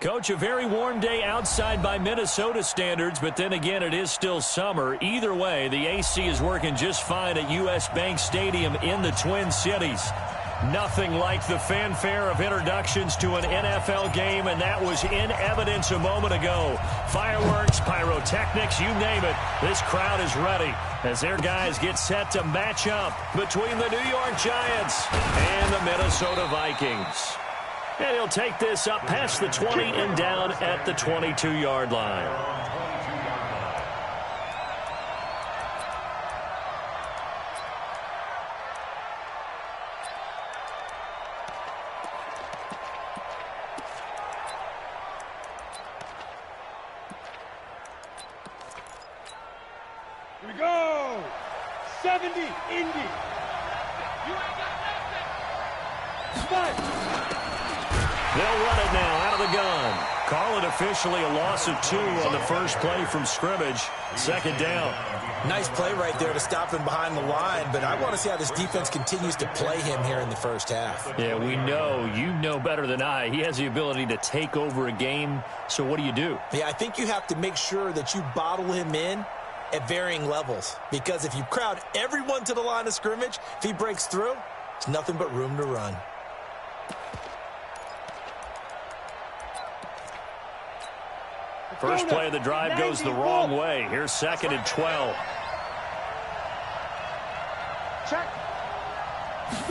Coach, a very warm day outside by Minnesota standards, but then again, it is still summer. Either way, the AC is working just fine at U.S. Bank Stadium in the Twin Cities. Nothing like the fanfare of introductions to an NFL game, and that was in evidence a moment ago. Fireworks, pyrotechnics, you name it. This crowd is ready as their guys get set to match up between the New York Giants and the Minnesota Vikings. And he'll take this up past the 20 and down at the 22-yard line. Here we go. 70, Indy. You ain't got nothing. Spike. They'll run it now out of the gun. Call it officially a loss of 2 on the first play from scrimmage. Second down. Nice play right there to stop him behind the line, but I want to see how this defense continues to play him here in the first half. Yeah, we know. You know better than I. He has the ability to take over a game. So what do you do? Yeah, I think you have to make sure that you bottle him in at varying levels, because if you crowd everyone to the line of scrimmage, if he breaks through, it's nothing but room to run. First play of the drive goes the wrong way. Here's 2nd and 12. Check. Now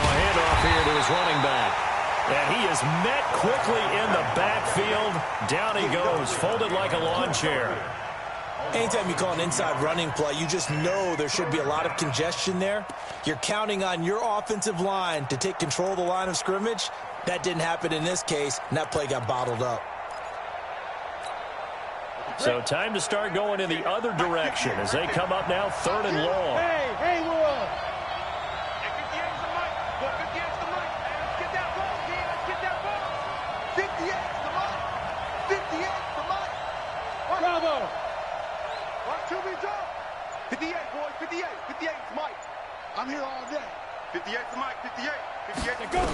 a handoff here to his running back. And he is met quickly in the backfield. Down he goes, folded like a lawn chair. Anytime you call an inside running play, you just know there should be a lot of congestion there. You're counting on your offensive line to take control of the line of scrimmage. That didn't happen in this case, and that play got bottled up. So time to start going in the other direction as they come up now 3rd and long. Hey, Will. Bravo. 1, 2, we jump. 58, boys, 58. 58 is Mike. I'm here all day. 58 is Mike, 58. 58 to go.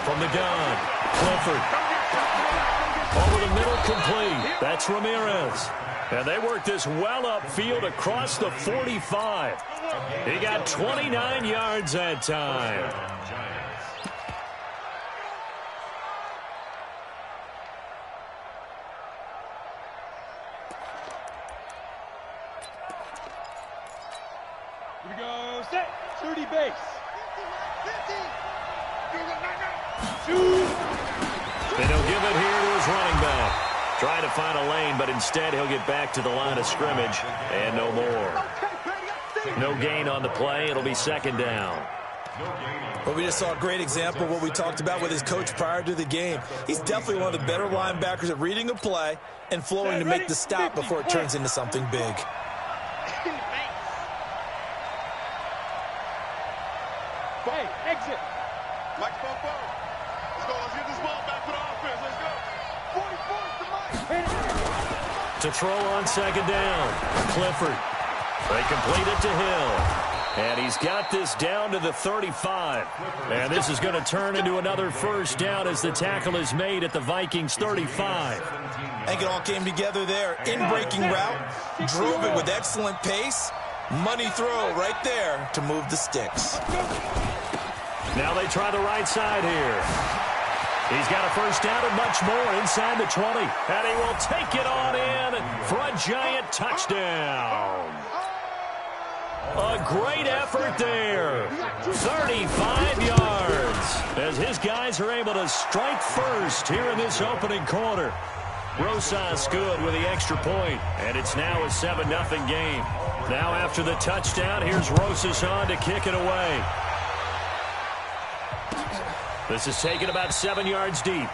From the gun, Clifford. Over the middle, complete. That's Ramirez. And they work this well upfield across the 45. He got 29 yards that time. Here we go. Set. 30 base. 50. And he'll give it here to his running back. Trying to find a lane, but instead he'll get back to the line of scrimmage and no more. No gain on the play. It'll be 2nd down. Well, we just saw a great example of what we talked about with his coach prior to the game. He's definitely one of the better linebackers at reading a play and flowing to make the stop before it turns into something big. Hey, exit. Mike, Let's go. Let's get this ball back to the offense. Let's go. 44 to Mike. To throw on 2nd down. Clifford. They complete it to Hill. And he's got this down to the 35. And this is going to turn into another first down as the tackle is made at the Vikings 35. I think it all came together there. In-breaking route, drove it with excellent pace. Money throw right there to move the sticks. Now they try the right side here. He's got a first down and much more inside the 20. And he will take it on in for a giant touchdown. A great effort there. 35 yards as his guys are able to strike first here in this opening quarter. Rosas good with the extra point, and it's now a 7-0 game. Now after the touchdown, here's Rosas on to kick it away. This is taken about 7 yards deep.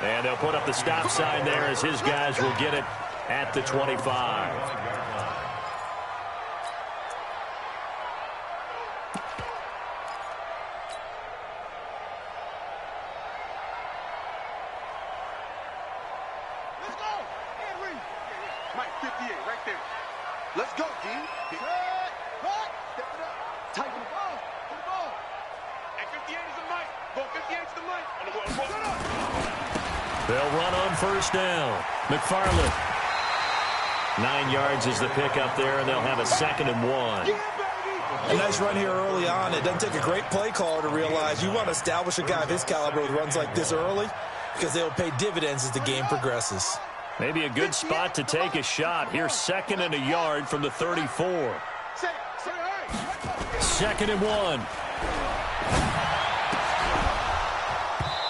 And they'll put up the stop sign there as his guys will get it at the 25. Mike, 58, right there. Let's go, Dean. Step it up. Tighten the ball. To the ball. Extra 58 is the mic. Go 58 is the mic. They'll run on first down. McFarland. 9 yards is the pickup there, and they'll have a 2nd and 1. A nice run here early on. It doesn't take a great play caller to realize you want to establish a guy of his caliber with runs like this early because they'll pay dividends as the game progresses. Maybe a good spot to take a shot. Here's 2nd and a yard from the 34. 2nd and 1.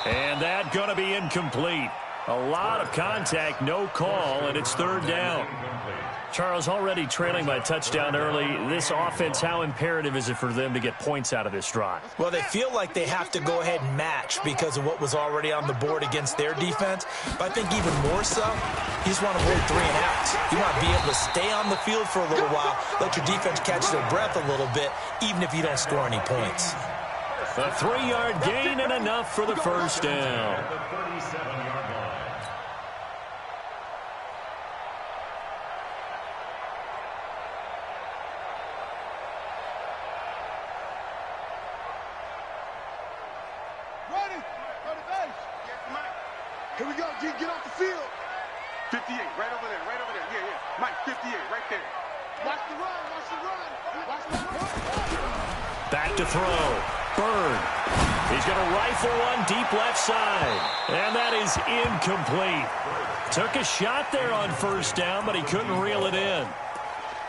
And that going to be incomplete. A lot of contact, no call, and it's 3rd down. Charles, already trailing by a touchdown early. This offense, how imperative is it for them to get points out of this drive? Well, they feel like they have to go ahead and match because of what was already on the board against their defense. But I think even more so, you just want to avoid 3 and outs. You want to be able to stay on the field for a little while, let your defense catch their breath a little bit, even if you don't score any points. A 3-yard gain and enough for the first down. Here we go, G. Get off the field. 58, right over there, right over there. Yeah, yeah. Mike, 58, right there. Watch the run, watch the run. Watch the run. Back to throw. Bird. He's going to rifle one deep left side. And that is incomplete. Took a shot there on first down, but he couldn't reel it in.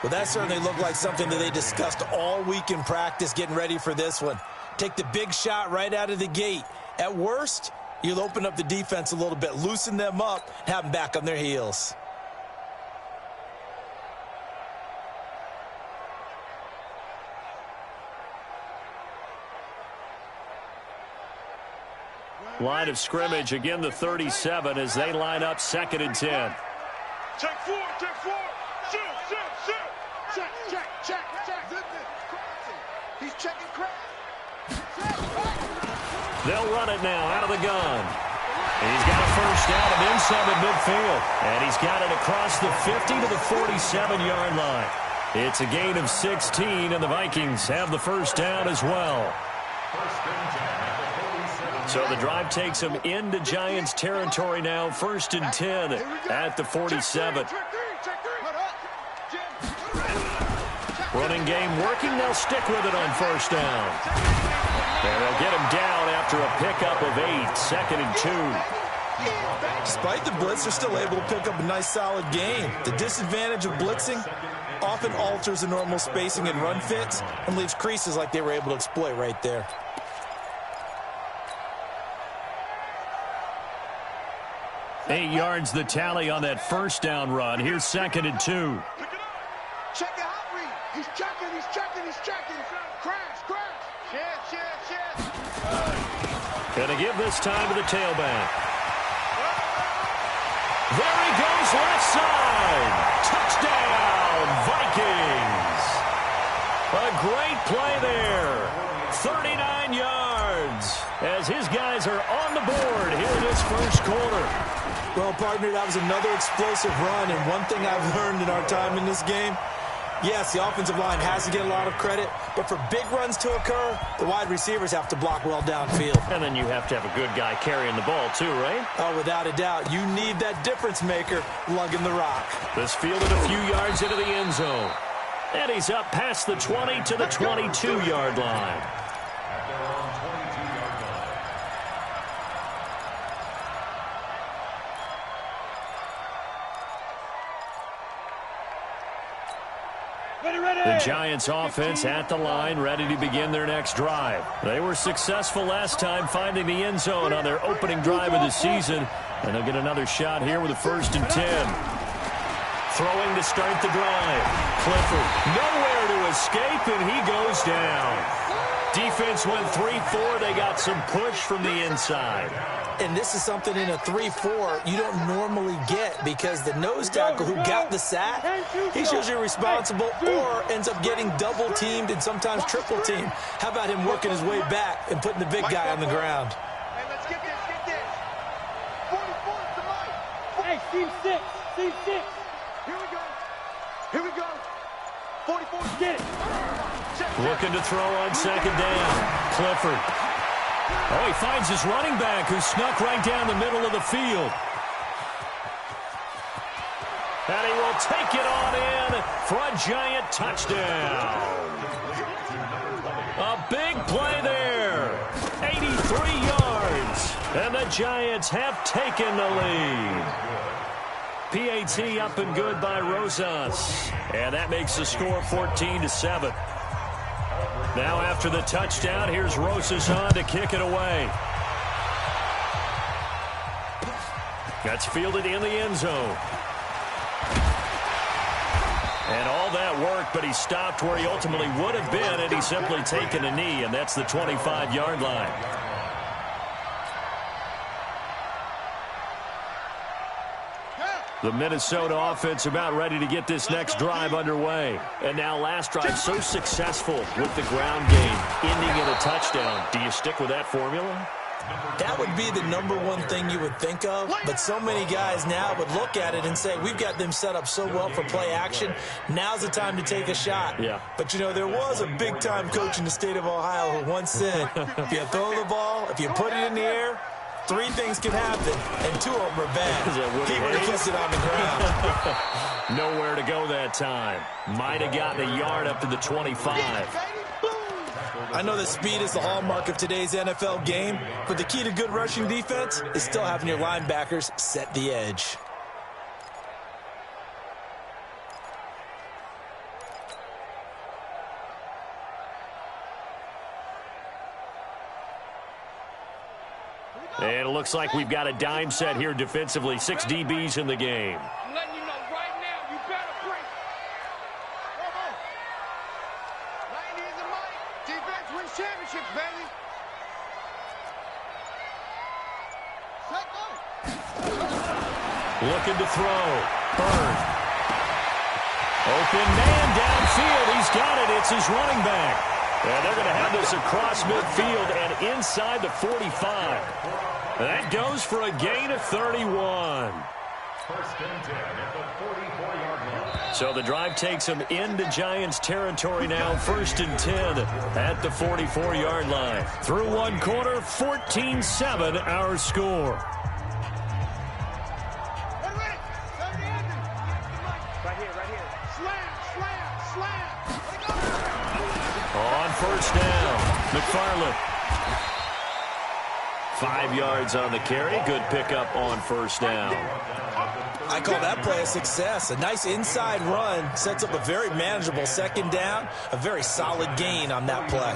Well, that certainly looked like something that they discussed all week in practice getting ready for this one. Take the big shot right out of the gate. At worst, you'll open up the defense a little bit, loosen them up, have them back on their heels. Line of scrimmage, again the 37 as they line up 2nd and 10. Check 4, check 4. Shoot, shoot, shoot. Check, check, check, check. He's checking crap. They'll run it now out of the gun. He's got a first down and then some at midfield. And he's got it across the 50 to the 47-yard line. It's a gain of 16, and the Vikings have the first down as well. So the drive takes them into Giants territory now. 1st and 10 at the 47. Running game working. They'll stick with it on first down. And they'll get him down after a pickup of 8. 2nd and 2. Despite the blitz, they're still able to pick up a nice, solid gain. The disadvantage of blitzing often alters the normal spacing and run fits and leaves creases like they were able to exploit right there. Eight yards the tally on that first down run. Here's 2nd and 2. Check the hot read. He's checking, he's checking, he's checking. Crash, crash. Check. Gonna give this time to the tailback. There he goes, left side. Touchdown, Vikings. A great play there. 39 yards as his guys are on the board here in this first quarter. Well, partner, that was another explosive run, and one thing I've learned in our time in this game, yes, the offensive line has to get a lot of credit, but for big runs to occur, the wide receivers have to block well downfield. And then you have to have a good guy carrying the ball too, right? Oh, without a doubt. You need that difference maker lugging the rock. This fielded a few yards into the end zone. And he's up past the 20 to the 22-yard line. The Giants offense at the line, ready to begin their next drive. They were successful last time finding the end zone on their opening drive of the season. And they'll get another shot here with a 1st and 10. Throwing to start the drive. Clifford nowhere to escape, and he goes down. Defense went 3-4. They got some push from the inside. And this is something in a 3-4 you don't normally get because the nose tackle who got the sack, he's usually responsible or ends up getting double-teamed and sometimes triple-teamed. How about him working his way back and putting the big guy on the ground? Hey, let's get this. 44 is the mic. Hey, team 6. Team 6. Here we go. 44, Get it. Looking to throw on 2nd down. Clifford. Oh, he finds his running back who snuck right down the middle of the field. And he will take it on in for a giant touchdown. A big play there. 83 yards. And the Giants have taken the lead. PAT up and good by Rosas. And that makes the score 14-7. Now after the touchdown, here's Rosas on to kick it away. That's fielded in the end zone. And all that work, but he stopped where he ultimately would have been had he simply taken a knee, and that's the 25-yard line. The Minnesota offense about ready to get this next drive underway. And now last drive so successful with the ground game, ending in a touchdown. Do you stick with that formula? That would be the #1 thing you would think of, but so many guys now would look at it and say, we've got them set up so well for play action, now's the time to take a shot. Yeah. But, you know, there was a big-time coach in the state of Ohio who once said, if you throw the ball, if you put it in the air, 3 things can happen, and 2 of them are bad. He would have kept it on the ground. Nowhere to go that time. Might have gotten a yard up to the 25. I know that speed is the hallmark of today's NFL game, but the key to good rushing defense is still having your linebackers set the edge. And it looks like we've got a dime set here defensively. 6 DBs in the game. I'm letting you know right now, you better break. Come on. 90 is the money. Defense wins championships, baby. Set go. Looking to throw. Bird. Open man downfield. He's got it. It's his running back. And they're going to have this across midfield and inside the 45. That goes for a gain of 31. So the drive takes them into Giants territory now. 1st and 10 at the 44-yard line. Through 1 quarter, 14-7 our score. Right here. Slam. On 1st down, McFarland. 5 yards on the carry. Good pickup on 1st down. I call that play a success. A nice inside run sets up a very manageable 2nd down. A very solid gain on that play.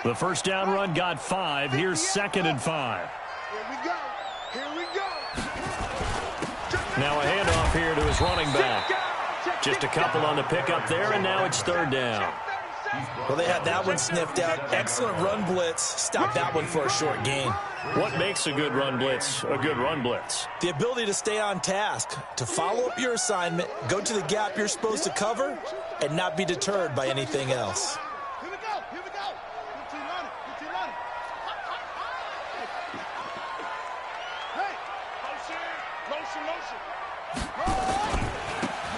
The 1st down run got 5. Here's 2nd and 5. Here we go. Now a handoff here to his running back. Just a couple on the pickup there, and now it's 3rd down. Well, they had that one sniffed out. Excellent run blitz. Stop that one for a short gain. What makes a good run blitz a good run blitz? The ability to stay on task, to follow up your assignment, go to the gap you're supposed to cover, and not be deterred by anything else. Here we go. Good team running. Hey, motion.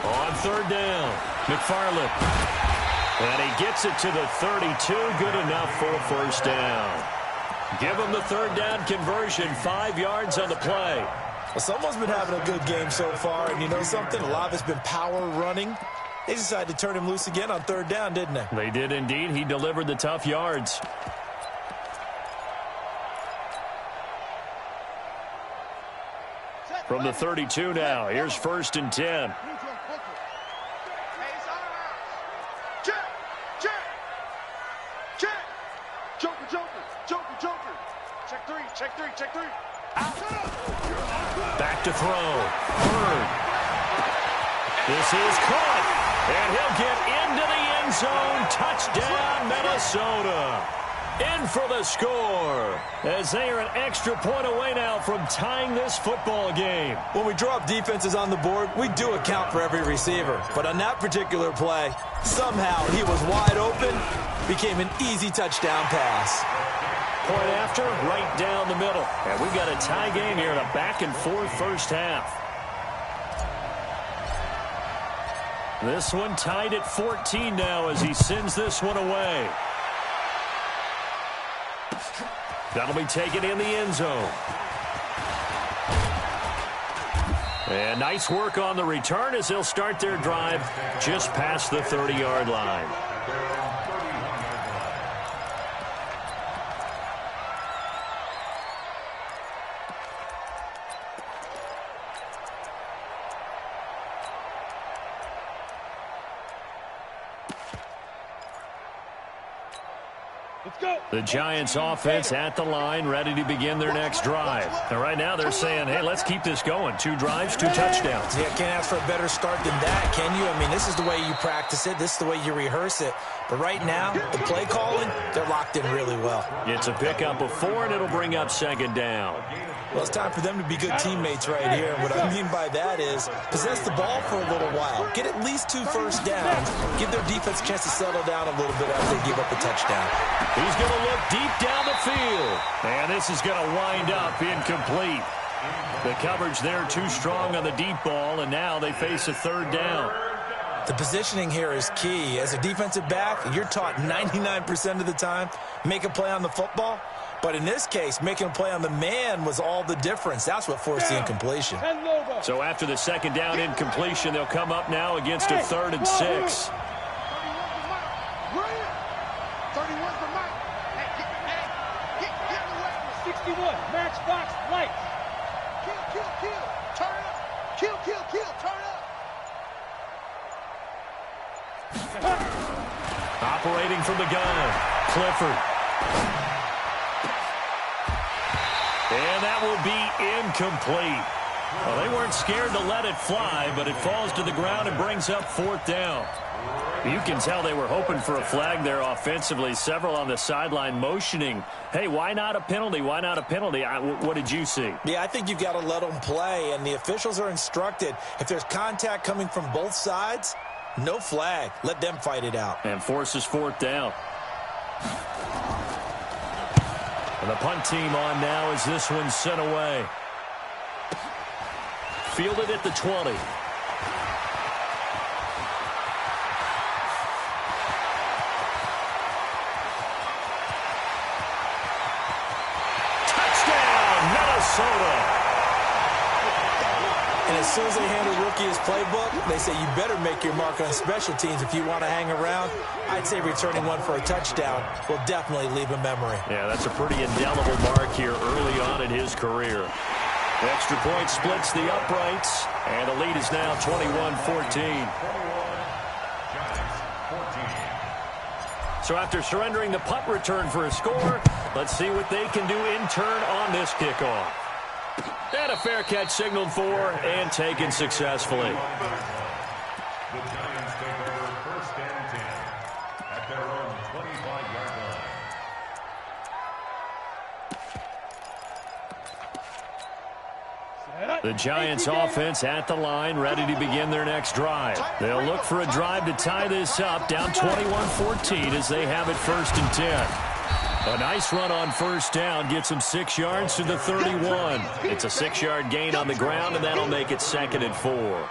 On 3rd down, McFarland. And he gets it to the 32. Good enough for a 1st down. Give him the 3rd down conversion. 5 yards on the play. Well, someone's been having a good game so far, and you know something? A lot of it's been power running. They decided to turn him loose again on 3rd down, didn't they? They did indeed. He delivered the tough yards. From the 32 now, here's 1st and 10. Check three. Back to throw. Bird. This is caught. And he'll get into the end zone. Touchdown, Minnesota. In for the score. As they are an extra point away now from tying this football game. When we draw up defenses on the board, we do account for every receiver. But on that particular play, somehow he was wide open, became an easy touchdown pass. Point after, right down the middle. And we've got a tie game here in a back-and-forth 1st half. This one tied at 14 now as he sends this one away. That'll be taken in the end zone. And nice work on the return as they'll start their drive just past the 30-yard line. The Giants offense at the line, ready to begin their next drive. And right now they're saying, hey, let's keep this going. 2 drives, 2 touchdowns. Yeah, can't ask for a better start than that, can you? I mean, this is the way you practice it. This is the way you rehearse it. But right now, the play calling, they're locked in really well. It's a pickup of 4, and it'll bring up 2nd down. Well, it's time for them to be good teammates right here. And what I mean by that is possess the ball for a little while. Get at least 2 first downs. Give their defense a chance to settle down a little bit after they give up a touchdown. He's going to look deep down the field. And this is going to wind up incomplete. The coverage there too strong on the deep ball, and now they face a 3rd down. The positioning here is key. As a defensive back, you're taught 99% of the time, make a play on the football. But in this case, making a play on the man was all the difference. That's what forced the incompletion. So after the 2nd down incompletion, they'll come up now against a 3rd and 6. 61, matchbox lights. Kill, turn up. Kill, turn up. Operating from the gun, Clifford. And that will be incomplete. Well, they weren't scared to let it fly, but it falls to the ground and brings up 4th down. You can tell they were hoping for a flag there offensively. Several on the sideline motioning, hey, why not a penalty? Why not a penalty? What did you see? Yeah, I think you've got to let them play, and the officials are instructed. If there's contact coming from both sides, no flag. Let them fight it out. And forces 4th down. And the punt team on now as this one's sent away. Fielded at the 20. And as soon as they hand a rookie his playbook, they say you better make your mark on special teams if you want to hang around. I'd say returning one for a touchdown will definitely leave a memory. Yeah, that's a pretty indelible mark here early on in his career. The extra point splits the uprights, and the lead is now 21-14. So after surrendering the punt return for a score, let's see what they can do in turn on this kickoff. And a fair catch signaled for and taken successfully. The Giants take over 1st and 10 at their own 25-yard line. The Giants offense at the line, ready to begin their next drive. They'll look for a drive to tie this up, down 21-14 as they have it 1st and 10. A nice run on 1st down gets them 6 yards to the 31. It's a 6-yard gain on the ground, and that'll make it 2nd and 4.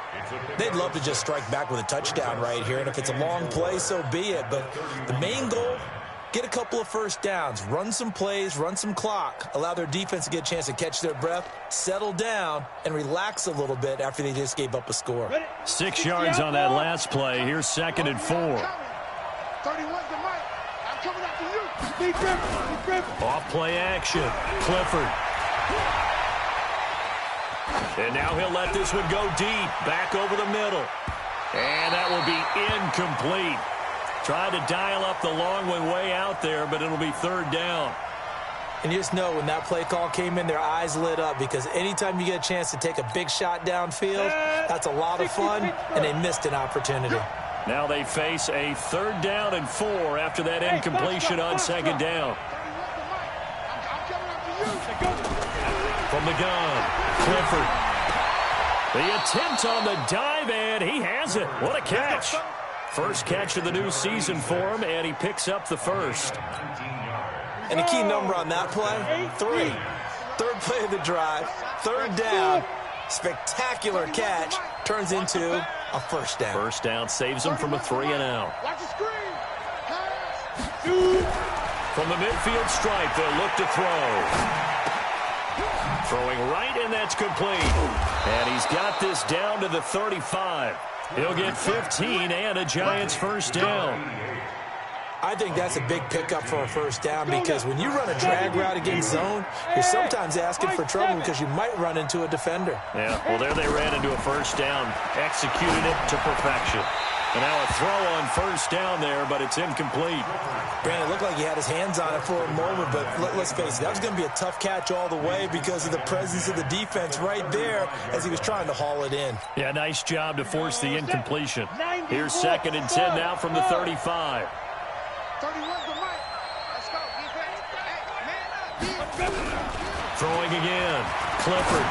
They'd love to just strike back with a touchdown right here, and if it's a long play, so be it. But the main goal, get a couple of 1st downs, run some plays, run some clock, allow their defense to get a chance to catch their breath, settle down, and relax a little bit after they just gave up a score. 6 yards on that last play. Here's 2nd and 4. 31's the mic. I'm coming after you. Off play action. Clifford. And now he'll let this one go deep. Back over the middle. And that will be incomplete. Tried to dial up the long one way out there, but it'll be 3rd down. And you just know when that play call came in, their eyes lit up because anytime you get a chance to take a big shot downfield, that's a lot of fun, and they missed an opportunity. Now they face a 3rd down and 4 after that incompletion on 2nd down. From the gun, Clifford. The attempt on the dive, and he has it. What a catch. First catch of the new season for him, and he picks up the 1st. And the key number on that play, 3. 3rd play of the drive, 3rd down. Spectacular catch turns into a first down. First down saves them from a 3-and-out. Watch the screen. Pass. From the midfield stripe, they'll look to throw. Throwing right, and that's complete. And he's got this down to the 35. He'll get 15 and a Giants first down. I think that's a big pickup for a first down because when you run a drag route against zone, you're sometimes asking for trouble because you might run into a defender. Yeah, well, there they ran into a first down. Executed it to perfection. And now a throw on first down there, but it's incomplete. Brandon, it looked like he had his hands on it for a moment, but let's face it, that was going to be a tough catch all the way because of the presence of the defense right there as he was trying to haul it in. Yeah, nice job to force the incompletion. Here's 2nd and 10 now from the 35. 31's the mic. Let's go, defense. Hey, man up, Throwing again. Clifford.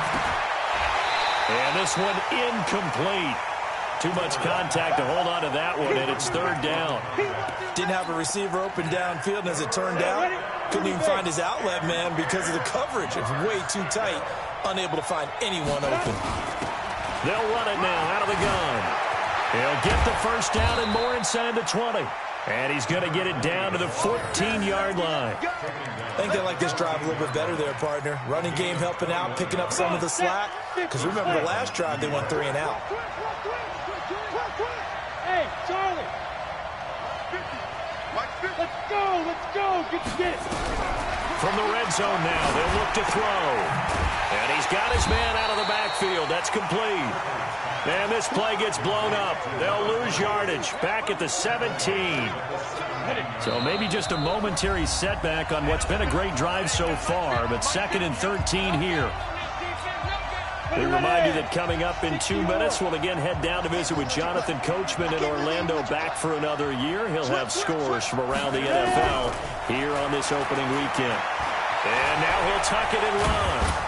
And this one incomplete. Too much contact to hold on to that one, and it's 3rd down. Didn't have a receiver open downfield, and as it turned out, couldn't even find his outlet man because of the coverage. It's way too tight, unable to find anyone open. They'll run it now out of the gun. He'll get the first down and more inside the 20. And he's going to get it down to the 14-yard line. I think they like this drive a little bit better there, partner. Running game helping out, picking up some of the slack. Because remember the last drive, they went 3 and out. Hey, Charlie. Let's go. Get it. From the red zone now, they'll look to throw. And he's got his man out of the backfield. That's complete. And this play gets blown up. They'll lose yardage back at the 17. So maybe just a momentary setback on what's been a great drive so far, but 2nd and 13 here. We remind you that coming up in 2 minutes, we'll again head down to visit with Jonathan Coachman in Orlando, back for another year. He'll have scores from around the NFL here on this opening weekend. And now he'll tuck it and run.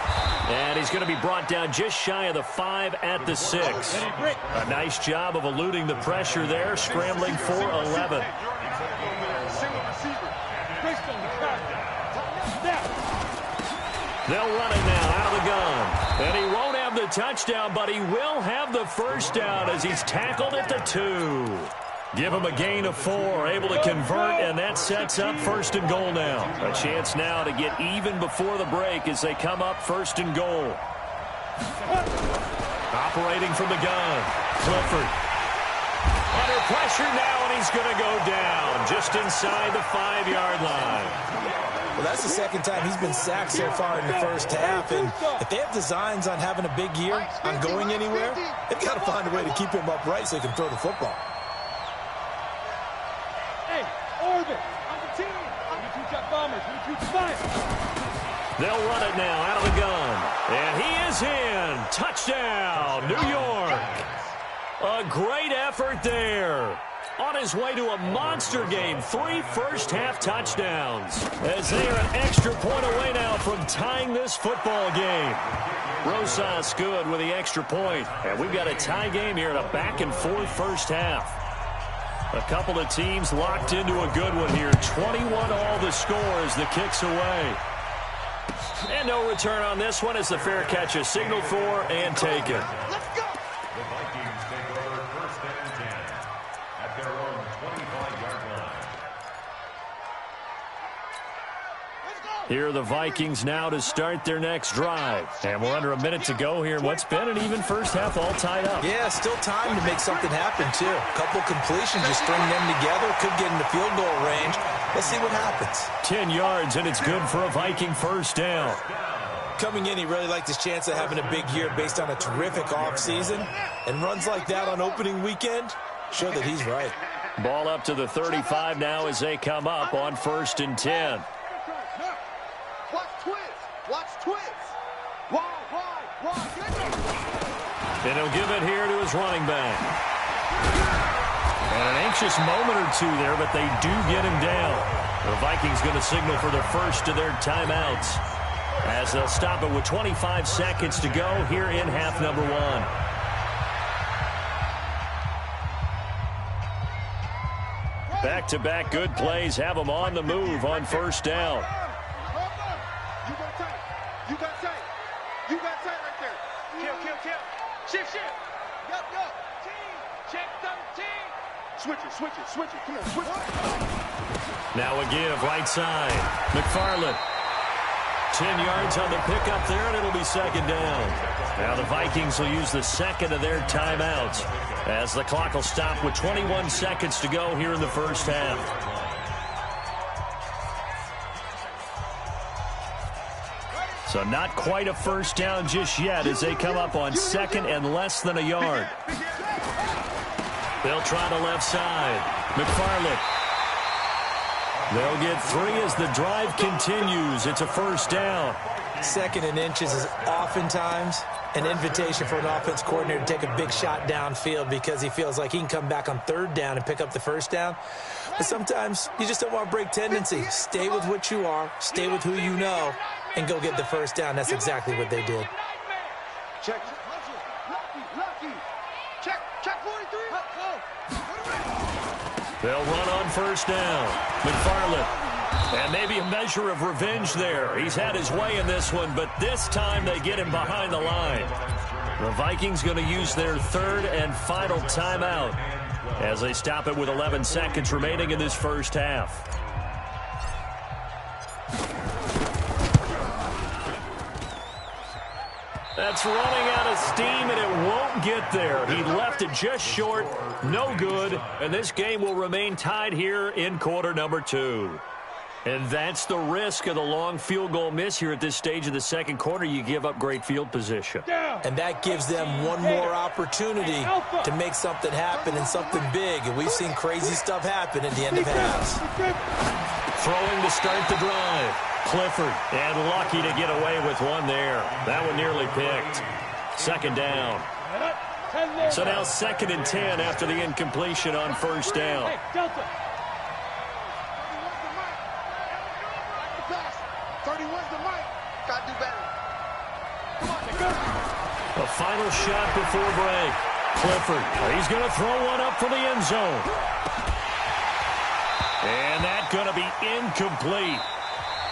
And he's going to be brought down just shy of the 5 at the 6. A nice job of eluding the pressure there, scrambling for 11. They'll run it now out of the gun. And he won't have the touchdown, but he will have the first down as he's tackled at the 2. Give him a gain of 4, able to convert, and that sets up 1st and goal now. A chance now to get even before the break as they come up 1st and goal. Operating from the gun, Clifford. Under pressure now, and he's going to go down just inside the 5-yard line. Well, that's the 2nd time he's been sacked so far in the first half, and if they have designs on having a big year, on going anywhere, they've got to find a way to keep him upright so he can throw the football. Hey, Orbit, on the team. We got bombers. We fire. They'll run it now out of the gun. And he is in. Touchdown, New York. A great effort there. On his way to a monster game, 3 first-half touchdowns. As they are an extra point away now from tying this football game. Rosas good with the extra point. And we've got a tie game here in a back-and-forth first half. A couple of teams locked into a good one here. 21 all the score as the kick's away. And no return on this one as the fair catch is signaled for and taken. Let's go. The Vikings take over 1st and 10 at their own 25-yard line. Here are the Vikings now to start their next drive. And we're under a minute to go here in what's been an even first half, all tied up. Yeah, still time to make something happen, too. A couple completions, just string them together, could get into field goal range. Let's see what happens. 10 yards, and it's good for a Viking first down. Coming in, he really liked his chance of having a big year based on a terrific offseason. And runs like that on opening weekend show that he's right. Ball up to the 35 now as they come up on 1st and 10. Watch twist. Watch twist. Wide. And he'll give it here to his running back. And an anxious moment or two there, but they do get him down. The Vikings going to signal for the first of their timeouts as they'll stop it with 25 seconds to go here in half number 1. Back-to-back good plays have them on the move on first down. You got tight right there. Kill. Shift. Yup. Switch it. Come on, switch it. Now a give, right side. McFarland. 10 yards on the pickup there, and it'll be second down. Now the Vikings will use the second of their timeouts as the clock will stop with 21 seconds to go here in the first half. So not quite a first down just yet as they come up on second and less than a yard. They'll try the left side. McFarland. They'll get 3 as the drive continues. It's a first down. Second and inches is oftentimes an invitation for an offense coordinator to take a big shot downfield because he feels like he can come back on third down and pick up the first down. But sometimes you just don't want to break tendency. Stay with what you are, stay with who you know, and go get the first down. That's exactly what they did. Check. Lucky. Check 43. They'll run on first down. McFarland. And maybe a measure of revenge there. He's had his way in this one, but this time they get him behind the line. The Vikings going to use their third and final timeout as they stop it with 11 seconds remaining in this first half. That's running out of steam, and it won't get there. He left it just short, no good, and this game will remain tied here in quarter number 2. And that's the risk of the long field goal miss here at this stage of the second quarter. You give up great field position. And that gives them one more opportunity to make something happen and something big. And we've seen crazy stuff happen at the end of halves. Throwing to start the drive. Clifford, and lucky to get away with one there. That one nearly picked. Second down. So now second and 10 after the incompletion on first down. 31's the mic. Gotta do better. A final shot before break. Clifford, he's going to throw one up for the end zone. And that's going to be incomplete.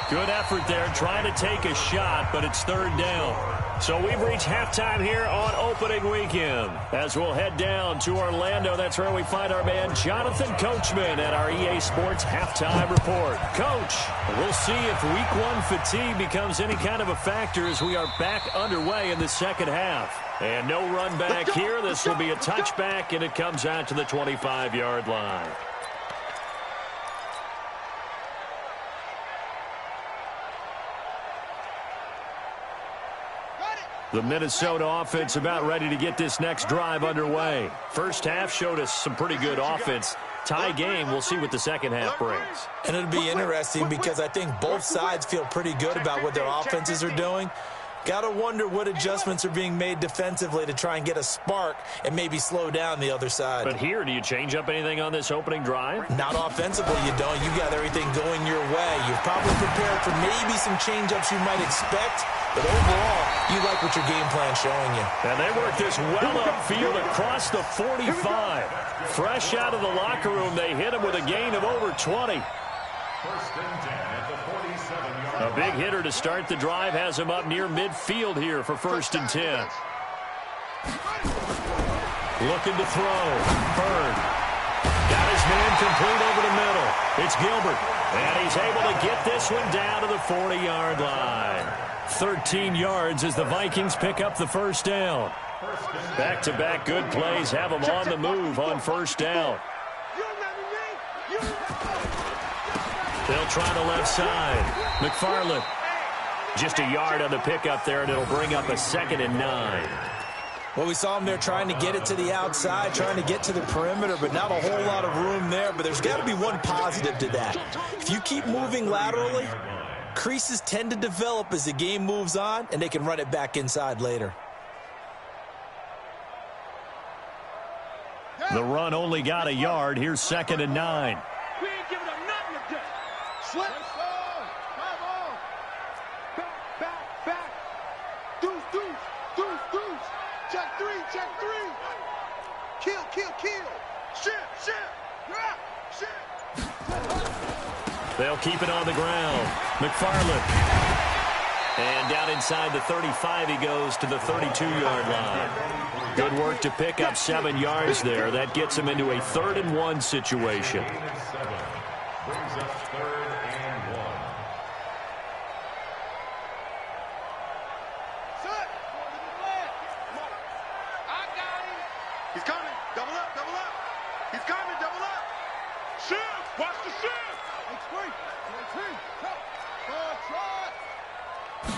Good effort there, trying to take a shot, but it's third down. So we've reached halftime here on opening weekend. As we'll head down to Orlando, that's where we find our man Jonathan Coachman at our EA Sports Halftime Report. Coach, we'll see if Week 1 fatigue becomes any kind of a factor as we are back underway in the second half. And no run back here. This will be a touchback, and it comes out to the 25-yard line. The Minnesota offense about ready to get this next drive underway. First half showed us some pretty good offense. Tie game, we'll see what the second half brings. And it'll be interesting because I think both sides feel pretty good about what their offenses are doing. Got to wonder what adjustments are being made defensively to try and get a spark and maybe slow down the other side. But here, do you change up anything on this opening drive? Not offensively, you don't. You got everything going your way. You're probably prepared for maybe some change-ups you might expect, but overall, you like what your game plan's showing you. And they work this well upfield across the 45. Fresh out of the locker room, they hit him with a gain of over 20. First and 10 at the 47-yard line. A big hitter to start the drive has him up near midfield here for first and 10. Looking to throw. Bird. Got his man complete over the middle. It's Gilbert. And he's able to get this one down to the 40-yard line. 13 yards as the Vikings pick up the first down. Back-to-back good plays have them on the move on first down. They'll try the left side. McFarland. Just a yard on the pickup there, and it'll bring up a second and 9. Well, we saw them there trying to get it to the outside, trying to get to the perimeter, but not a whole lot of room there. But there's got to be one positive to that. If you keep moving laterally, creases tend to develop as the game moves on, and they can run it back inside later. The run only got a yard. Here's second and 9. We ain't giving up nothing today. Slip. Come on. Back. Deuce. Check three. Kill. Shit. They'll keep it on the ground. McFarland. And down inside the 35, he goes to the 32-yard line. Good work to pick up 7 yards there. That gets him into a 3rd-and-1 situation. Brings up 3rd and 1. Set. I got him. He's coming. Double up, double up. He's coming, double up. Shift. Watch the shift. It's free. Cut. Trot.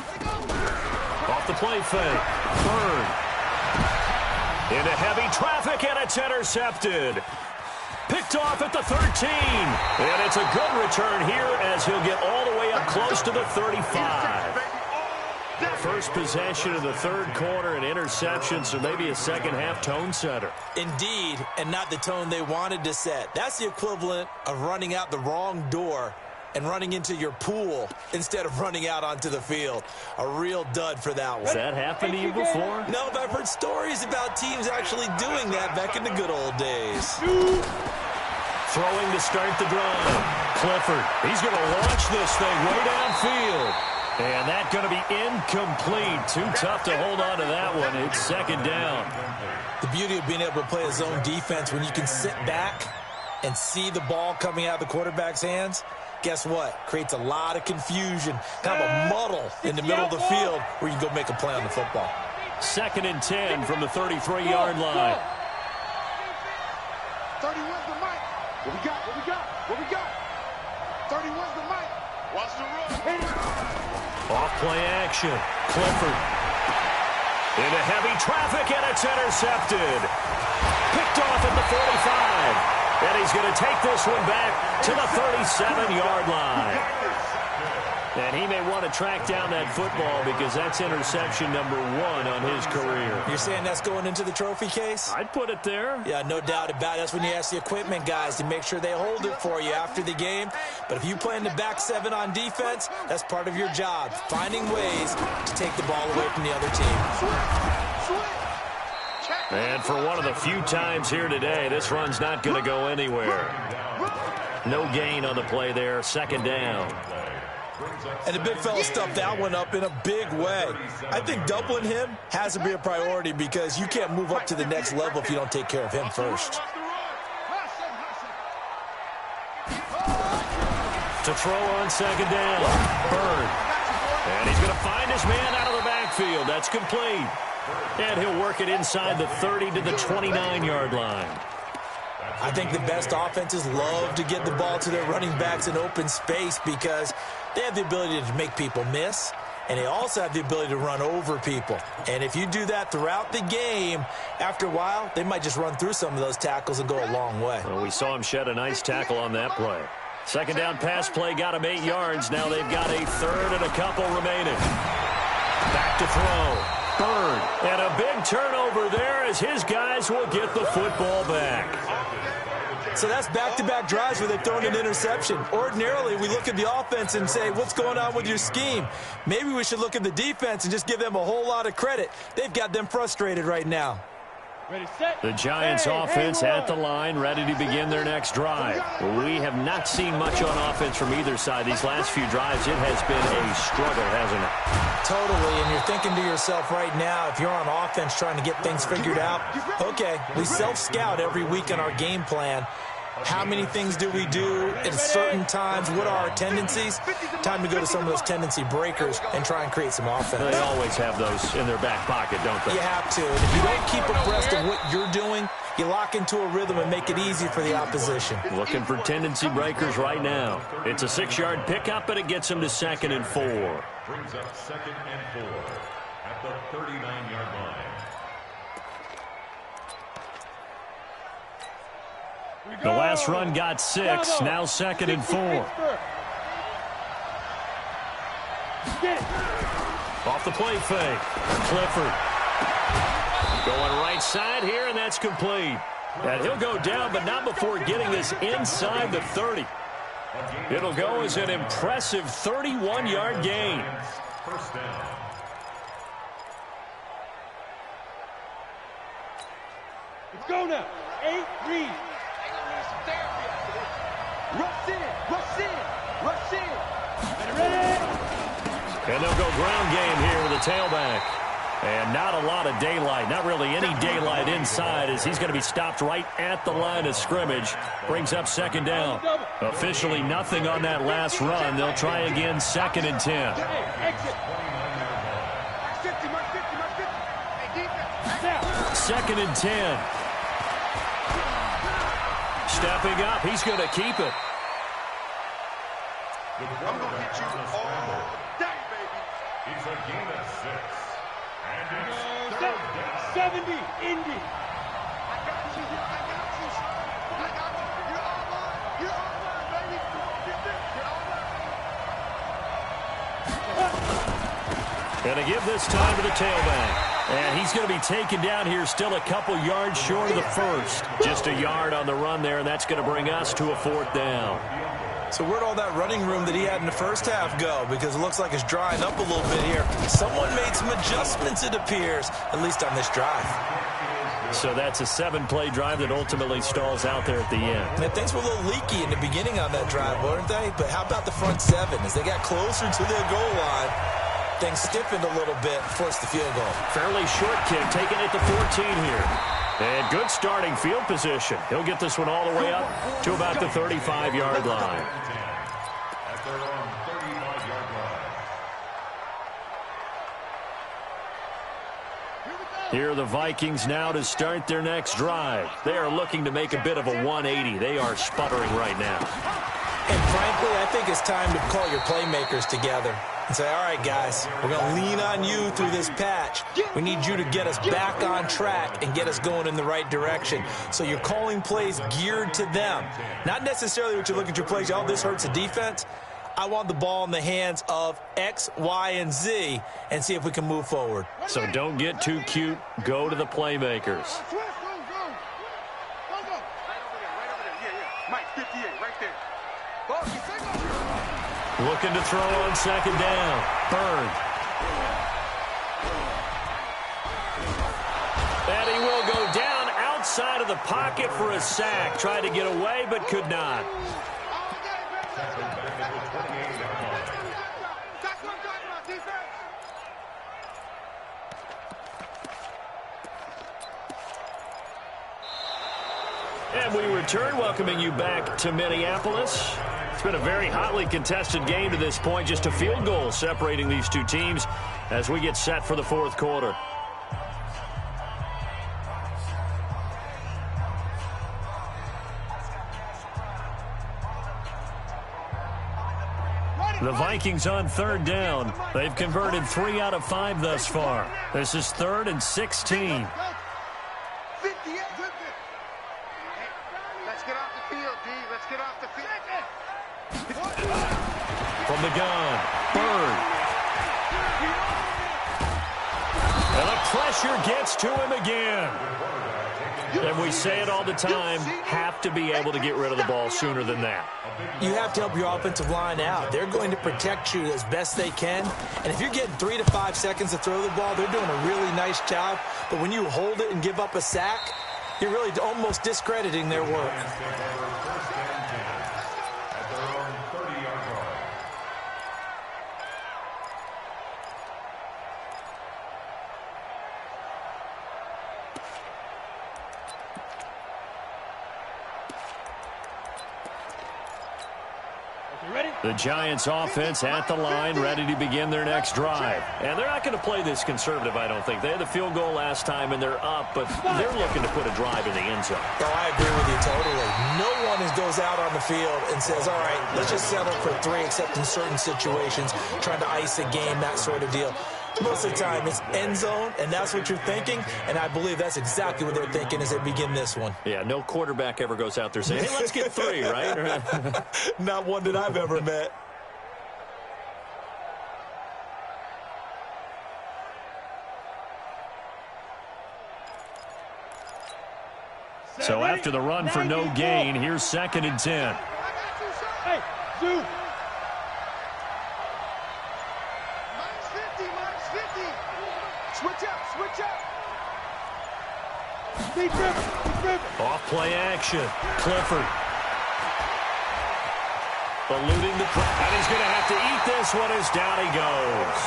Let it go. Off the play fake. Bird. Into heavy traffic, and it's intercepted. Picked off at the 13. And it's a good return here as he'll get all the way up close to the 35. First possession of the 3rd quarter, an interception, so maybe a second-half tone setter. Indeed, and not the tone they wanted to set. That's the equivalent of running out the wrong door and running into your pool instead of running out onto the field. A real dud for that one. Has that happened to you before? No, but I've heard stories about teams actually doing that back in the good old days. Throwing to start the drive. Clifford, he's going to launch this thing way downfield. And that's going to be incomplete. Too tough to hold on to that one. It's 2nd down. The beauty of being able to play a zone defense when you can sit back and see the ball coming out of the quarterback's hands, guess what? Creates a lot of confusion, kind of a muddle in the middle of the field where you go make a play on the football. 2nd and 10 from the 33-yard line. 31's the mic. What we got? What we got? What we got? 31's the mic. Watch the run. Off play action. Clifford. Into heavy traffic, and it's intercepted. Picked off at the 45. And he's going to take this one back to the 37-yard line. And he may want to track down that football because that's interception number 1 on his career. You're saying that's going into the trophy case? I'd put it there. Yeah, no doubt about it. That's when you ask the equipment guys to make sure they hold it for you after the game. But if you play in the back 7 on defense, that's part of your job, finding ways to take the ball away from the other team. And for one of the few times here today, this run's not going to go anywhere. No gain on the play there, 2nd down. And the big fella stuffed that one up in a big way. I think doubling him has to be a priority because you can't move up to the next level if you don't take care of him first. To throw on 2nd down, Bird. And he's going to find his man out of the backfield. That's complete. And he'll work it inside the 30 to the 29-yard line. I think the best offenses love to get the ball to their running backs in open space because they have the ability to make people miss, and they also have the ability to run over people. And if you do that throughout the game, after a while, they might just run through some of those tackles and go a long way. Well, we saw him shed a nice tackle on that play. 2nd down pass play got him 8 yards. Now they've got a 3rd and a couple remaining. Back to throw. Bird. And a big turnover there as his guys will get the football back. So that's back-to-back drives where they've thrown an interception. Ordinarily, we look at the offense and say, what's going on with your scheme? Maybe we should look at the defense and just give them a whole lot of credit. They've got them frustrated right now. Ready, set. The Giants offense at the line, ready to begin their next drive. We have not seen much on offense from either side. These last few drives, it has been a struggle, hasn't it? Totally, and you're thinking to yourself right now, if you're on offense trying to get things figured out, okay, we self-scout every week in our game plan. How many things do we do at certain times? What are our tendencies? Time to go to some of those tendency breakers and try and create some offense. They always have those in their back pocket, don't they? You have to. And if you don't keep abreast of what you're doing, you lock into a rhythm and make it easy for the opposition. Looking for tendency breakers right now. It's a 6-yard pickup, but it gets them to 2nd and 4. Brings up 2nd and 4 at the 39-yard line. The last run got 6, now 2nd and 4. Off the play fake. Clifford. Going right side here, and that's complete. And he'll go down, but not before getting this inside the 30. It'll go as an impressive 31-yard gain. First down. Let's go now. 8, read. Rush in, rush in, rush in. Ready, ready. And they'll go ground game here with a tailback. And not a lot of daylight, not really any daylight inside, as he's going to be stopped right at the line of scrimmage. Brings up second down. Officially nothing on that last run. They'll try again, 2nd and 10. Second and 10. Stepping up, he's going to keep it. I'm going to hit you all day, baby. It's a game of 6. And it's 70, Indy. I got you. I got you. I got you. You're all mine. You're all mine, baby. Come on, get this. You're all mine. And to give this time to the tailback. And he's going to be taken down here still a couple yards short of the first. Just a yard on the run there, and that's going to bring us to a 4th down. So where'd all that running room that he had in the first half go? Because it looks like it's drying up a little bit here. Someone made some adjustments, it appears, at least on this drive. So that's a 7-play drive that ultimately stalls out there at the end. Now, things were a little leaky in the beginning on that drive, weren't they? But how about the front 7? As they got closer to their goal line, things stiffened a little bit, forced the field goal. Fairly short kick, taking it to 14 here. And good starting field position. He'll get this one all the way up to about the 35-yard line. At their own 35-yard line. Here are the Vikings now to start their next drive. They are looking to make a bit of a 180. They are sputtering right now. And frankly, I think it's time to call your playmakers together and say, all right, guys, we're going to lean on you through this patch. We need you to get us back on track and get us going in the right direction. So you're calling plays geared to them. Not necessarily what you look at your plays, oh, this hurts the defense. I want the ball in the hands of X, Y, and Z and see if we can move forward. So don't get too cute. Go to the playmakers. Mike, 58, right there. Looking to throw on 2nd down. Byrd. And he will go down outside of the pocket for a sack. Tried to get away, but could not. And we return, welcoming you back to Minneapolis. It's been a very hotly contested game to this point. Just a field goal separating these two teams as we get set for the 4th quarter. The Vikings on 3rd down. They've converted 3 out of 5 thus far. This is 3rd and 16. Let's get off the field, D. Let's get off the field. From the gun, Byrd. And the pressure gets to him again. And we say it all the time, have to be able to get rid of the ball sooner than that. You have to help your offensive line out. They're going to protect you as best they can. And if you're getting 3 to 5 seconds to throw the ball, they're doing a really nice job. But when you hold it and give up a sack, you're really almost discrediting their work. The Giants offense at the line, ready to begin their next drive. And they're not going to play this conservative, I don't think. They had the field goal last time, and they're up, but they're looking to put a drive in the end zone. Oh, I agree with you totally. No one goes out on the field and says, all right, let's just settle for 3, except in certain situations, trying to ice a game, that sort of deal. Most of the time, it's end zone, and that's what you're thinking, and I believe that's exactly what they're thinking as they begin this one. Yeah, no quarterback ever goes out there saying, hey, let's get 3, right? Not one that I've ever met. So after the run for no gain, here's 2nd and 10. Hey, Zoo. Switch up, switch up. Deep river. Off play action. Clifford. Eluding the press. And he's going to have to eat this one as down he goes.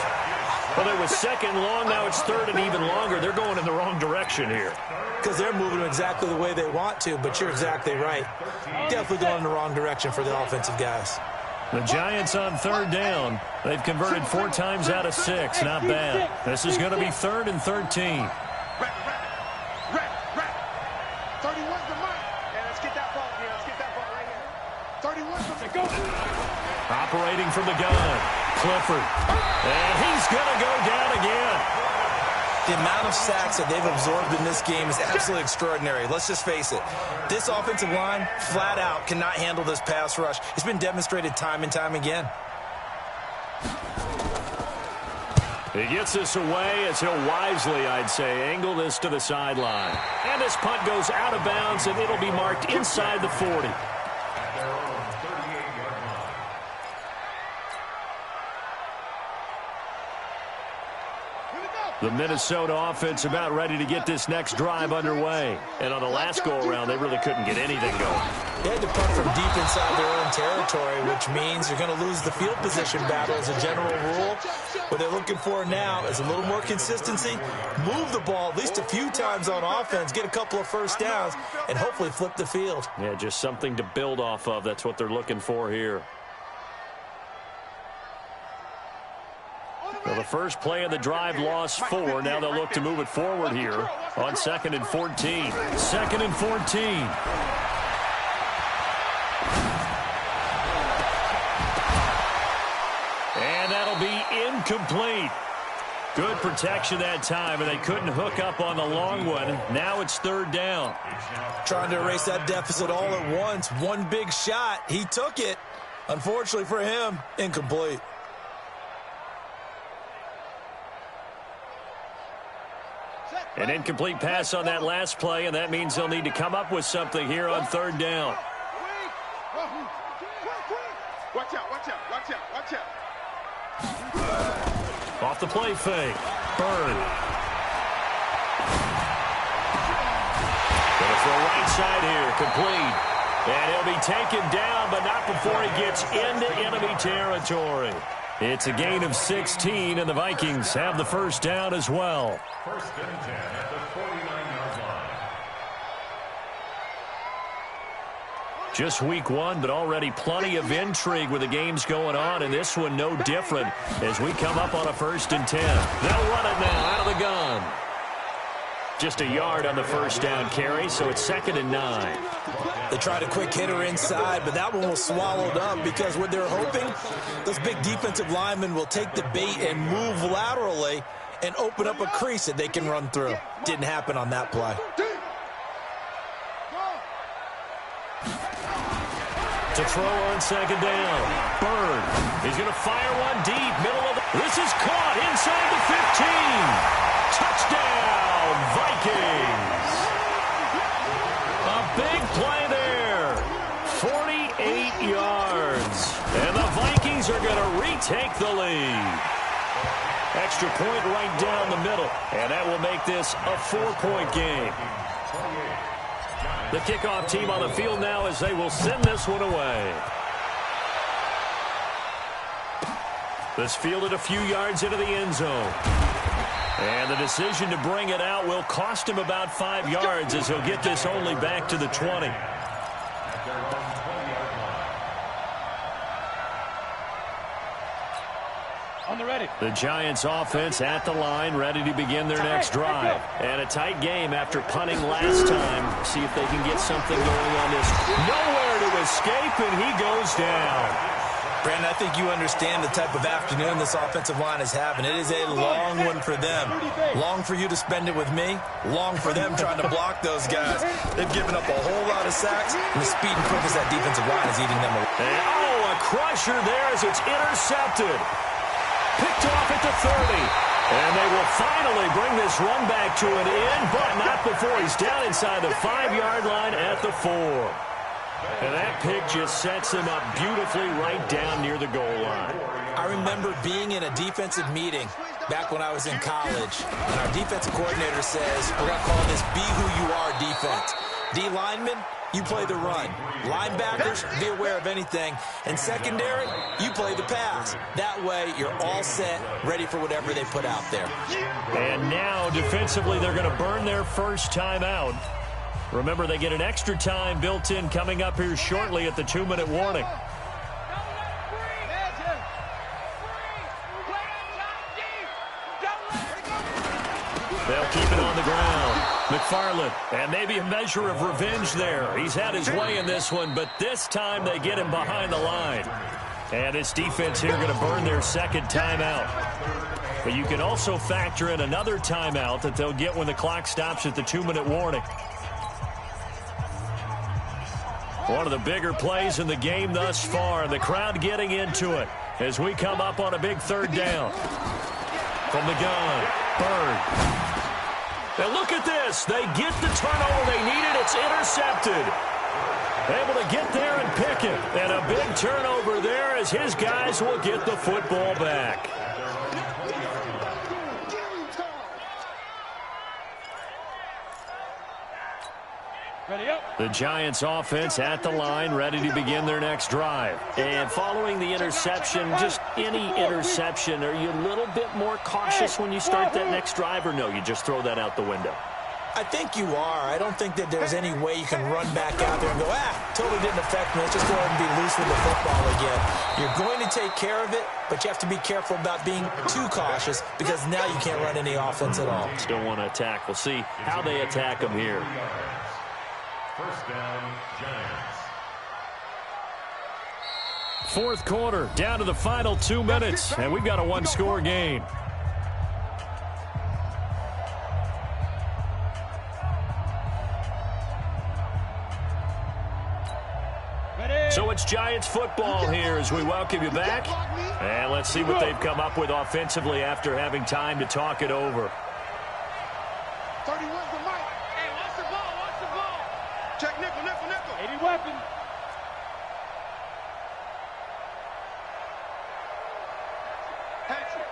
Well, it was second long. Now it's third and even longer. They're going in the wrong direction here. Because they're moving exactly the way they want to, but you're exactly right. Definitely going in the wrong direction for the offensive guys. The Giants on third down. They've converted 4 times out of 6. Not bad. This is going to be 3rd and 13. Right. 31's the mark. Yeah, let's get that ball. Yeah, let's get that ball right here. 31's the go. Operating from the gun. Clifford. And he's going to go down again. The amount of sacks that they've absorbed in this game is absolutely extraordinary. Let's just face it. This offensive line, flat out, cannot handle this pass rush. It's been demonstrated time and time again. He gets this away as he'll wisely, I'd say, angle this to the sideline. And this punt goes out of bounds, and it'll be marked inside the 40. The Minnesota offense about ready to get this next drive underway. And on the last go-around, they really couldn't get anything going. They had to punt from deep inside their own territory, which means you're going to lose the field position battle as a general rule. What they're looking for now is a little more consistency, move the ball at least a few times on offense, get a couple of first downs, and hopefully flip the field. Yeah, just something to build off of. That's what they're looking for here. Well, the first play of the drive lost 4. Now they'll look to move it forward here on 2nd and 14. 2nd and 14. And that'll be incomplete. Good protection that time, and they couldn't hook up on the long one. Now it's 3rd down. Trying to erase that deficit all at once. One big shot. He took it. Unfortunately for him, incomplete. An incomplete pass on that last play, and that means they'll need to come up with something here on 3rd down. Watch out. Off the play fake. Bird. Gonna throw right side here. Complete. And he'll be taken down, but not before he gets into enemy territory. It's a gain of 16, and the Vikings have the first down as well. 1st and 10 at the 49-yard line. Just week 1, but already plenty of intrigue with the games going on, and this one no different as we come up on a 1st and 10. They'll run it now out of the gun. Just a yard on the first down carry, so it's 2nd and 9. They tried a quick hitter inside, but that one was swallowed up because what they're hoping, those big defensive linemen will take the bait and move laterally and open up a crease that they can run through. Didn't happen on that play. To throw on 2nd down. Bird. He's going to fire one deep. Middle of the... This is caught inside the 15. Touchdown, Vikings. A big play there. 48 yards. And the Vikings are going to retake the lead. Extra point right down the middle. And that will make this a 4-point game. The kickoff team on the field now as they will send this one away. This fielded a few yards into the end zone. And the decision to bring it out will cost him about 5 yards as he'll get this only back to the 20. On the ready. The Giants offense at the line, ready to begin their next drive. And a tight game after punting last time. See if they can get something going on this. Nowhere to escape, and he goes down. Brandon, I think you understand the type of afternoon this offensive line is having. It is a long one for them. Long for you to spend it with me. Long for them trying to block those guys. They've given up a whole lot of sacks, and the speed and quickness that defensive line is eating them away. And, a crusher there as it's intercepted. Picked off at the 30. And they will finally bring this run back to an end, but not before he's down inside the 5-yard line at the 4. And that pick just sets him up beautifully right down near the goal line. I remember being in a defensive meeting back when I was in college, and our defensive coordinator says, we're going to call this Be Who You Are defense. D linemen, you play the run. Linebackers, be aware of anything. And secondary, you play the pass. That way, you're all set, ready for whatever they put out there. And now, defensively, they're going to burn their first timeout. Remember, they get an extra time built in coming up here shortly at the 2-minute warning. They'll keep it on the ground. McFarland, and maybe a measure of revenge there. He's had his way in this one, but this time they get him behind the line. And this defense here going to burn their second timeout. But you can also factor in another timeout that they'll get when the clock stops at the 2-minute warning. One of the bigger plays in the game thus far. The crowd getting into it as we come up on a big third down. From the gun, Bird. And look at this. They get the turnover they needed. It's intercepted. Able to get there and pick it. And a big turnover there as his guys will get the football back. Ready up. The Giants offense at the line, ready to begin their next drive. And following the interception, just any interception, are you a little bit more cautious when you start that next drive, or no, you just throw that out the window? I think you are. I don't think that there's any way you can run back out there and go, totally didn't affect me. Let's just go ahead and be loose with the football again. You're going to take care of it, but you have to be careful about being too cautious because now you can't run any offense at all. Still want to attack. We'll see how they attack them here. First down, Giants. Fourth quarter, down to the final 2 minutes, and we've got a one-score game. So it's Giants football here as we welcome you back. And let's see what they've come up with offensively after having time to talk it over. 31's the mic. Hey, watch the ball, watch the ball. Check nickel, nickel, nickel. 80 weapon. Patrick.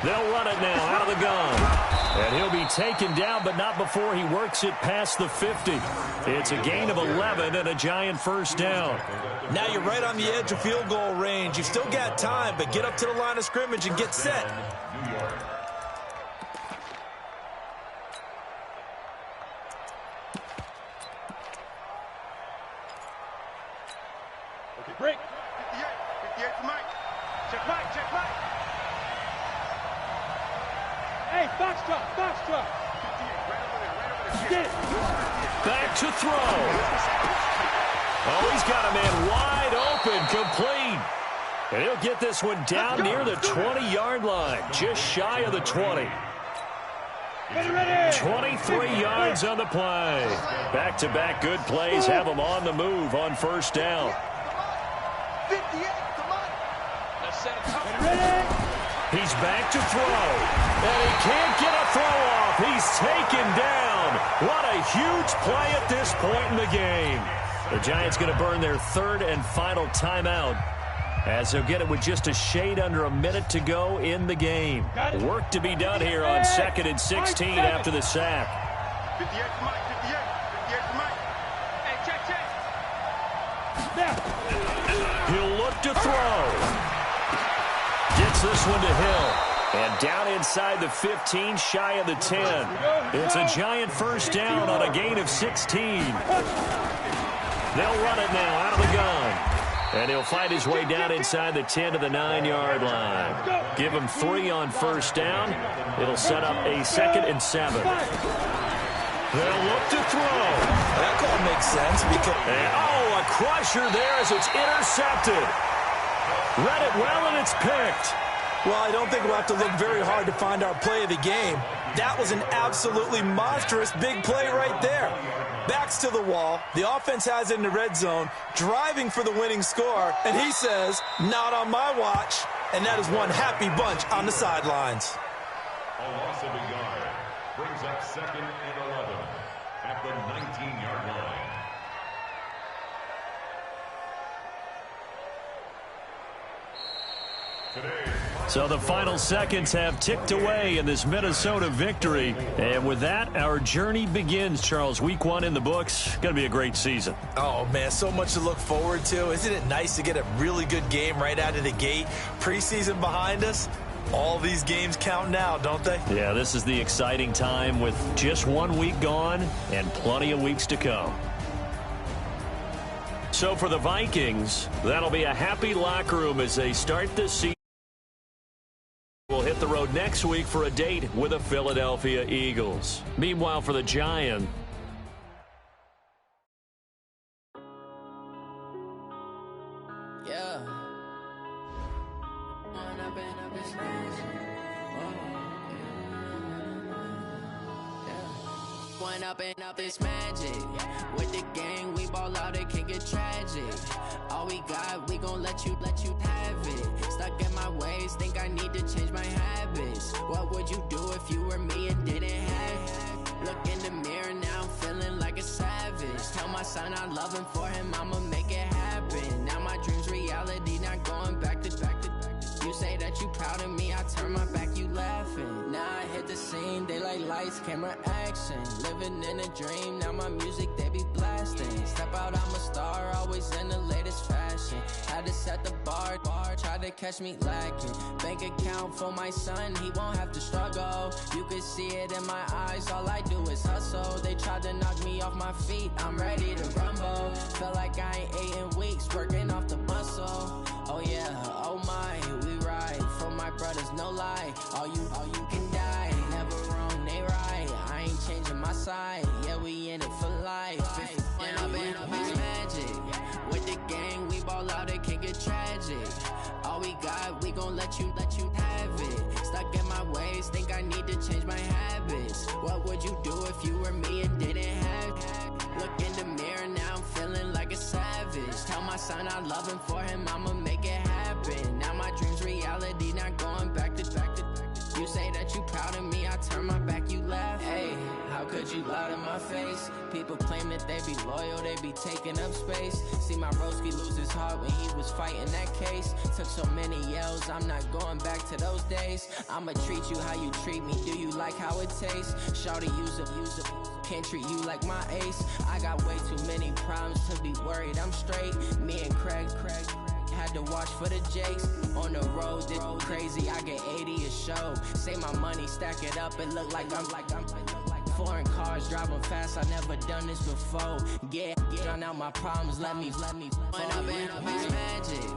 They'll run it now out of the gun. And he'll be taken down, but not before he works it past the 50. It's a gain of 11 and a Giant first down. Now you're right on the edge of field goal range. You've still got time, but get up to the line of scrimmage and get set. New York. Okay, break. 58 to Mike. Check Mike, check Mike. Hey, foxtrot, foxtrot. 58, right over there. Get it. Back to throw. Oh, he's got a man wide open, complete. And he'll get this one down near the 20-yard line, just shy of the 20. Ready. 23 yards on the play. Back-to-back good plays have them on the move on first down. 58 to Mike. Let's set it up. Ready. He's back to throw. And he can't get a throw off. He's taken down. What a huge play at this point in the game. The Giants going to burn their third and final timeout as they'll get it with just a shade under a minute to go in the game. Work to be done here on 2nd and 16 after the sack. 58 to Mike, 58. 58 to Mike. Hey, check, check. Now. He'll look to throw. Gets this one to Hill. And down inside the 15, shy of the 10. It's a Giant first down on a gain of 16. They'll run it now out of the gun. And he'll fight his way down inside the 10 to the 9-yard line. Give him 3 on first down. It'll set up a 2nd and 7. They'll look to throw. That call makes sense because... And, a crusher there as it's intercepted. Read it well, and it's picked. Well, I don't think we'll have to look very hard to find our play of the game. That was an absolutely monstrous big play right there. Backs to the wall. The offense has it in the red zone, driving for the winning score. And he says, not on my watch. And that is one happy bunch on the sidelines. A loss of a yard brings up 2nd and 11 at the 19-yard line. Today's So the final seconds have ticked away in this Minnesota victory. And with that, our journey begins, Charles. Week 1 in the books. Going to be a great season. Oh, man, so much to look forward to. Isn't it nice to get a really good game right out of the gate? Preseason behind us. All these games count now, don't they? Yeah, this is the exciting time with just 1 week gone and plenty of weeks to come. So for the Vikings, that'll be a happy locker room as they start this season. We'll hit the road next week for a date with the Philadelphia Eagles. Meanwhile, for the Giants, up this magic. With the gang, we ball out, it can get tragic. All we got, we gon' let you have it. Stuck in my ways, think I need to change my habits. What would you do if you were me and didn't have it? Look in the mirror, now I'm feeling like a savage. Tell my son I love him, for him I'ma make it happen. Now my dream's reality, not going back to. You say that you proud of me, I turn my back, you laughing. Now I hit the scene, they like lights, camera, action. Living in a dream, now my music, they be blasting. Step out, I'm a star, always in the latest fashion. Had to set the bar, try to catch me lacking. Bank account for my son, he won't have to struggle. You can see it in my eyes, all I do is hustle. They tried to knock me off my feet, I'm ready to rumble. Felt like I ain't ate in weeks, working off the muscle. Oh yeah, oh my, we ride for my brothers, no lie. All you can die, never wrong, they right. I ain't changing my side, yeah, we in it for life. And I've been magic. With the gang, we ball out, it can get tragic. All we got, we gon' let you have it. Stuck in my ways, think I need to change my habits. What would you do if you were me and didn't have it? Look in the mirror, now I'm feeling like a savage. Tell my son I love him, for him I'ma make it happen. Now my dream's reality, not going back to. You say that you proud of me, I turn my back, you laugh. Hey, how could you lie to my face? People claim that they be loyal, they be taking up space. See my broski lose his heart when he was fighting that case. Took so many yells, I'm not going back to those days. I'ma treat you how you treat me, do you like how it tastes? Shawty, use up, can't treat you like my ace. I got way too many problems to be worried, I'm straight. Me and Craig had to watch for the Jakes. On the road, it's crazy, I get 80 a show. Say my money, stack it up, it look like I'm foreign cars, driving fast, I never done this before. Get drown out my problems, let me When I've been magic.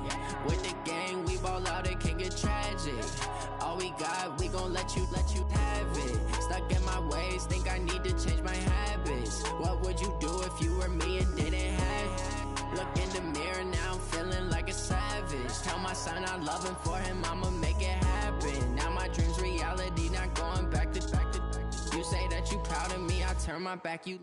With the gang, we ball out, it can get tragic. All we got, we gon' let you have it. Stuck in my ways, think I need to change my habits. What would you do if you were me and didn't have it? Look in the mirror, now I'm feeling like a savage. Tell my son I love him, for him I'ma make it happen. Now my dream's reality, not going back to. You say that you proud of me, I turn my back, you